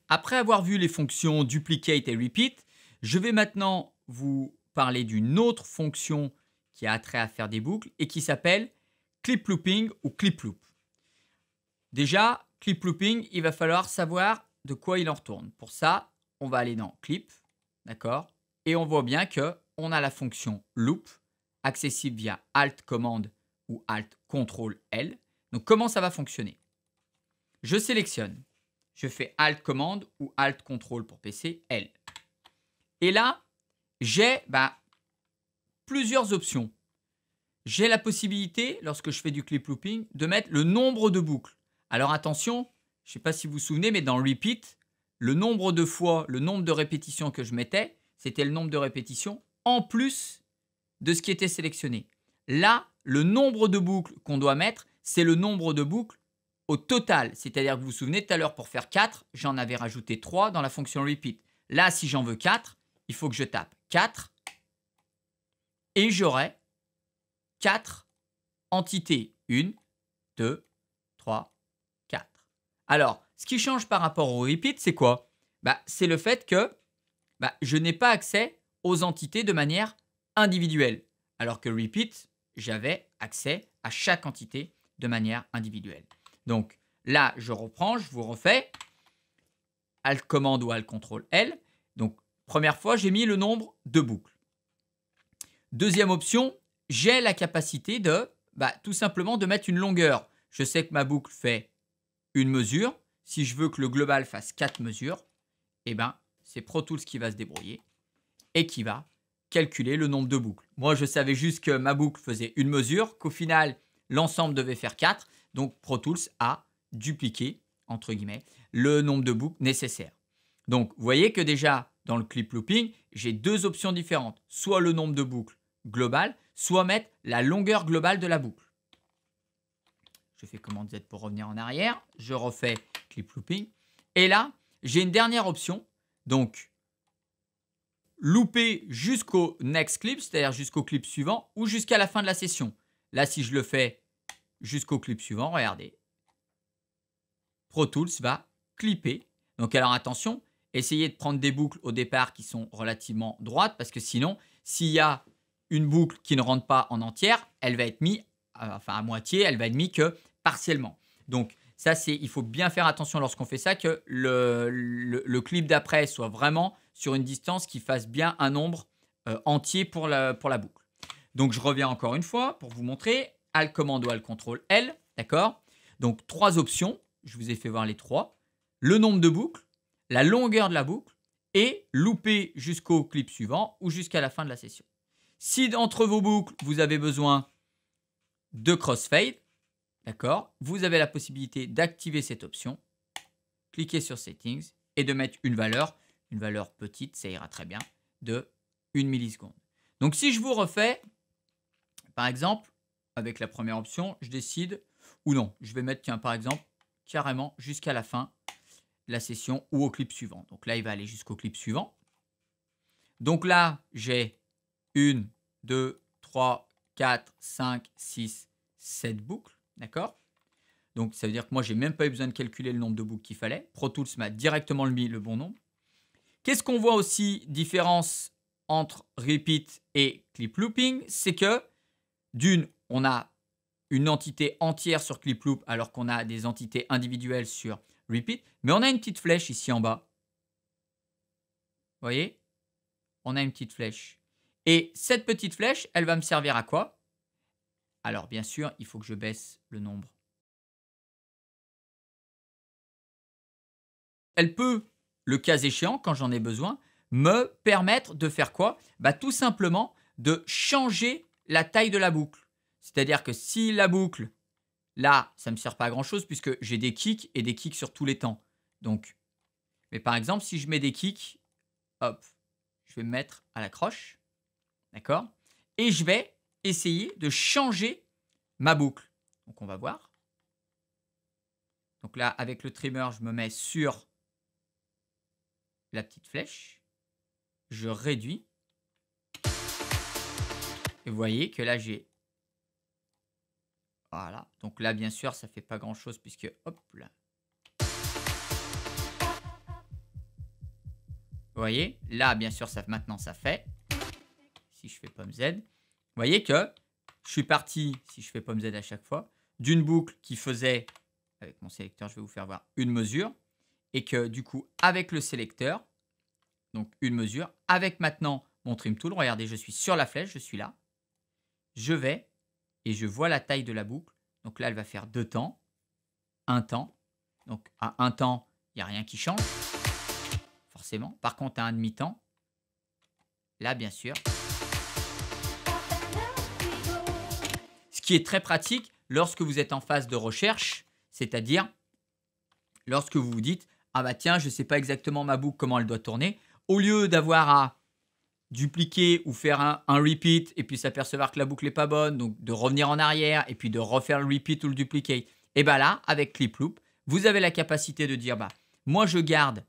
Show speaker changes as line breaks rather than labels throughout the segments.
Après avoir vu les fonctions duplicate et repeat, je vais maintenant vous parler d'une autre fonction qui a trait à faire des boucles et qui s'appelle clip looping ou clip loop. Déjà, clip looping, il va falloir savoir de quoi il en retourne. Pour ça, on va aller dans clip, d'accord? Et on voit bien que on a la fonction loop accessible via Alt commande ou Alt Ctrl L. Donc comment ça va fonctionner? Je sélectionne, je fais Alt commande ou Alt Ctrl pour PC L. Et là, j'ai plusieurs options. J'ai la possibilité, lorsque je fais du clip looping, de mettre le nombre de boucles. Alors attention, je ne sais pas si vous vous souvenez, mais dans repeat, le nombre de fois, le nombre de répétitions que je mettais, c'était le nombre de répétitions en plus de ce qui était sélectionné. Là, le nombre de boucles qu'on doit mettre, c'est le nombre de boucles au total. C'est-à-dire que vous vous souvenez, tout à l'heure, pour faire 4, j'en avais rajouté 3 dans la fonction repeat. Là, si j'en veux 4, il faut que je tape 4 et j'aurai 4 entités. 1, 2, 3, 4. Alors, ce qui change par rapport au repeat, c'est quoi? C'est le fait que je n'ai pas accès aux entités de manière individuelle. Alors que repeat, j'avais accès à chaque entité de manière individuelle. Donc là, je reprends, je vous refais. Alt commande ou Alt Ctrl L. Donc, première fois, j'ai mis le nombre de boucles. Deuxième option, j'ai la capacité de tout simplement de mettre une longueur. Je sais que ma boucle fait une mesure. Si je veux que le global fasse 4 mesures, c'est Pro Tools qui va se débrouiller et qui va calculer le nombre de boucles. Moi, je savais juste que ma boucle faisait une mesure, qu'au final, l'ensemble devait faire 4. Donc, Pro Tools a dupliqué, entre guillemets, le nombre de boucles nécessaires. Donc, vous voyez que déjà, dans le clip looping, j'ai deux options différentes. Soit le nombre de boucles global, soit mettre la longueur globale de la boucle. Je fais commande Z pour revenir en arrière. Je refais clip looping. Et là, j'ai une dernière option. Donc, looper jusqu'au next clip, c'est-à-dire jusqu'au clip suivant ou jusqu'à la fin de la session. Là, si je le fais jusqu'au clip suivant, regardez, Pro Tools va clipper. Donc, alors attention, essayez de prendre des boucles au départ qui sont relativement droites parce que sinon, s'il y a une boucle qui ne rentre pas en entière, elle va être mise à moitié, elle va être mise que partiellement. Donc, ça, il faut bien faire attention lorsqu'on fait ça, que le clip d'après soit vraiment sur une distance qui fasse bien un nombre entier pour la boucle. Donc, je reviens encore une fois pour vous montrer. Alt commande ou Alt Ctrl L, d'accord? Donc, trois options. Je vous ai fait voir les trois. Le nombre de boucles, la longueur de la boucle et looper jusqu'au clip suivant ou jusqu'à la fin de la session. Si d'entre vos boucles, vous avez besoin de crossfade, d'accord, vous avez la possibilité d'activer cette option. Cliquez sur Settings et de mettre une valeur petite, ça ira très bien, de 1 milliseconde. Donc, si je vous refais, par exemple, avec la première option, je décide, ou non, je vais mettre, tiens, par exemple, carrément jusqu'à la fin de la session ou au clip suivant. Donc là, il va aller jusqu'au clip suivant. Donc là, j'ai 1, 2, 3, 4, 5, 6, 7 boucles. D'accord? Donc, ça veut dire que moi, je n'ai même pas eu besoin de calculer le nombre de boucles qu'il fallait. Pro Tools m'a directement mis le bon nombre. Qu'est-ce qu'on voit aussi, différence entre repeat et clip looping? C'est que, d'une, on a une entité entière sur clip loop alors qu'on a des entités individuelles sur repeat. Mais on a une petite flèche ici en bas. Vous voyez? On a une petite flèche. Et cette petite flèche, elle va me servir à quoi? Alors, bien sûr, il faut que je baisse le nombre. Elle peut, le cas échéant, quand j'en ai besoin, me permettre de faire quoi? Tout simplement de changer la taille de la boucle. C'est-à-dire que si la boucle, là, ça ne me sert pas à grand-chose puisque j'ai des kicks et des kicks sur tous les temps. Donc, mais par exemple, si je mets des kicks, hop, je vais me mettre à la croche. D'accord? Et je vais essayer de changer ma boucle. Donc, on va voir. Donc là, avec le trimmer, je me mets sur la petite flèche. Je réduis. Et vous voyez que là, j'ai... Voilà. Donc là, bien sûr, ça ne fait pas grand-chose puisque, hop là. Vous voyez, là, bien sûr, maintenant, ça fait. Si je fais pomme Z, vous voyez que je suis parti, si je fais pomme Z à chaque fois, d'une boucle qui faisait, avec mon sélecteur, je vais vous faire voir, une mesure. Et que du coup, avec le sélecteur, donc une mesure, avec maintenant mon trim tool, regardez, je suis sur la flèche, je suis là. Je vais et je vois la taille de la boucle. Donc là, elle va faire 2 temps, 1 temps. Donc à 1 temps, il n'y a rien qui change, forcément. Par contre, à un demi-temps, là, bien sûr. Ce qui est très pratique lorsque vous êtes en phase de recherche, c'est-à-dire lorsque vous vous dites « Ah bah tiens, je ne sais pas exactement ma boucle, comment elle doit tourner », au lieu d'avoir à dupliquer ou faire un repeat et puis s'apercevoir que la boucle n'est pas bonne, donc de revenir en arrière et puis de refaire le repeat ou le duplicate, et bien là, avec Clip Loop, vous avez la capacité de dire bah, moi je garde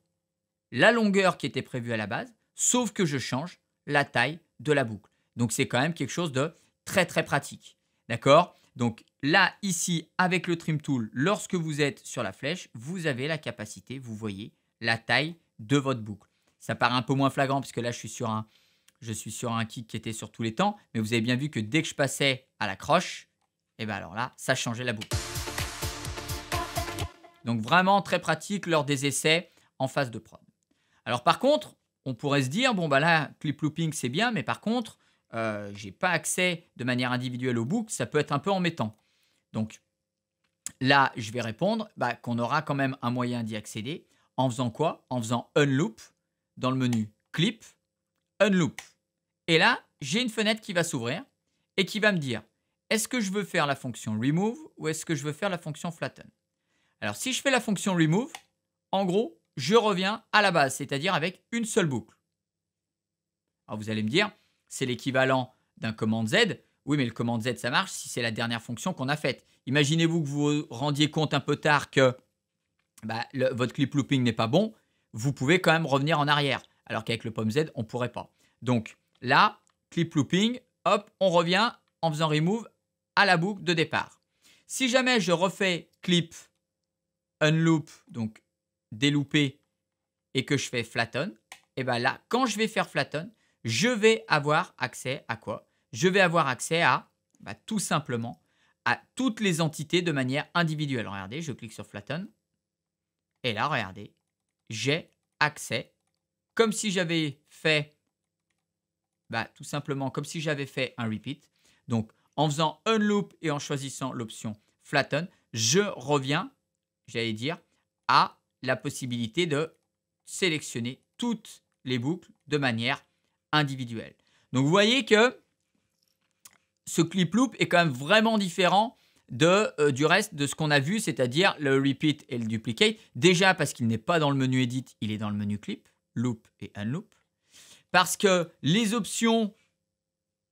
la longueur qui était prévue à la base, sauf que je change la taille de la boucle. Donc c'est quand même quelque chose de très très pratique. D'accord? Donc là, ici, avec le Trim Tool, lorsque vous êtes sur la flèche, vous avez la capacité, vous voyez, la taille de votre boucle. Ça paraît un peu moins flagrant puisque là, je suis sur un kick qui était sur tous les temps, mais vous avez bien vu que dès que je passais à la croche, et bien alors là, ça changeait la boucle. Donc vraiment très pratique lors des essais en phase de prod. Alors par contre, on pourrait se dire, bon bah là, Clip Looping c'est bien, mais par contre, je n'ai pas accès de manière individuelle aux boucles, ça peut être un peu embêtant. Donc là, je vais répondre qu'on aura quand même un moyen d'y accéder. En faisant quoi? En faisant Unloop dans le menu Clip, Unloop. Et là, j'ai une fenêtre qui va s'ouvrir et qui va me dire, est-ce que je veux faire la fonction Remove ou est-ce que je veux faire la fonction Flatten? Alors si je fais la fonction Remove, en gros, je reviens à la base, c'est-à-dire avec une seule boucle. Alors vous allez me dire, c'est l'équivalent d'un commande Z. Oui, mais le commande Z, ça marche si c'est la dernière fonction qu'on a faite. Imaginez-vous que vous vous rendiez compte un peu tard que votre clip looping n'est pas bon. Vous pouvez quand même revenir en arrière. Alors qu'avec le pomme Z, on ne pourrait pas. Donc là, clip looping, hop, on revient en faisant remove à la boucle de départ. Si jamais je refais clip, unloop, donc délouper, et que je fais flatten, et bien là, quand je vais faire flatten, je vais avoir accès à quoi? Je vais avoir accès à, tout simplement, à toutes les entités de manière individuelle. Regardez, je clique sur flatten, et là, regardez, j'ai accès, comme si j'avais fait, tout simplement, comme si j'avais fait un repeat. Donc, en faisant unloop et en choisissant l'option flatten, je reviens, j'allais dire, à la possibilité de sélectionner toutes les boucles de manière individuelle. Donc, vous voyez que ce clip loop est quand même vraiment différent du reste de ce qu'on a vu, c'est-à-dire le repeat et le duplicate. Déjà parce qu'il n'est pas dans le menu edit, il est dans le menu clip, loop et unloop. Parce que les options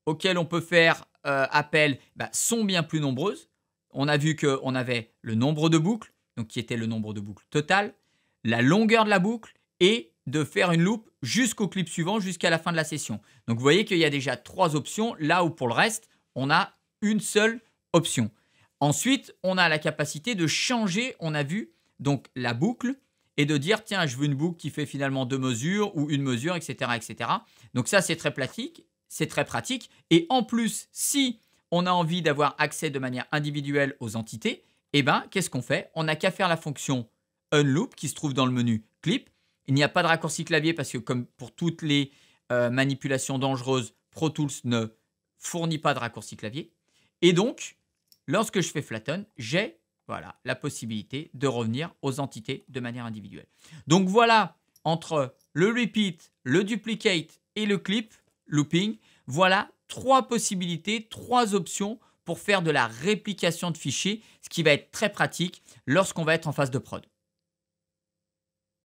auxquelles on peut faire appel sont bien plus nombreuses. On a vu qu'on avait le nombre de boucles, donc qui était le nombre de boucles total, la longueur de la boucle et de faire une loop jusqu'au clip suivant, jusqu'à la fin de la session. Donc vous voyez qu'il y a déjà 3 options, là où pour le reste, on a une seule option. Ensuite, on a la capacité de changer, on a vu, donc la boucle et de dire, tiens, je veux une boucle qui fait finalement 2 mesures ou une mesure, etc. etc. Donc ça, c'est très pratique. C'est très pratique. Et en plus, si on a envie d'avoir accès de manière individuelle aux entités, qu'est-ce qu'on fait? On n'a qu'à faire la fonction unloop qui se trouve dans le menu clip. Il n'y a pas de raccourci clavier parce que comme pour toutes les manipulations dangereuses, Pro Tools ne fournit pas de raccourci clavier. Et donc, lorsque je fais flatten, j'ai la possibilité de revenir aux entités de manière individuelle. Donc voilà, entre le repeat, le duplicate et le clip looping, voilà 3 possibilités, 3 options pour faire de la réplication de fichiers, ce qui va être très pratique lorsqu'on va être en phase de prod.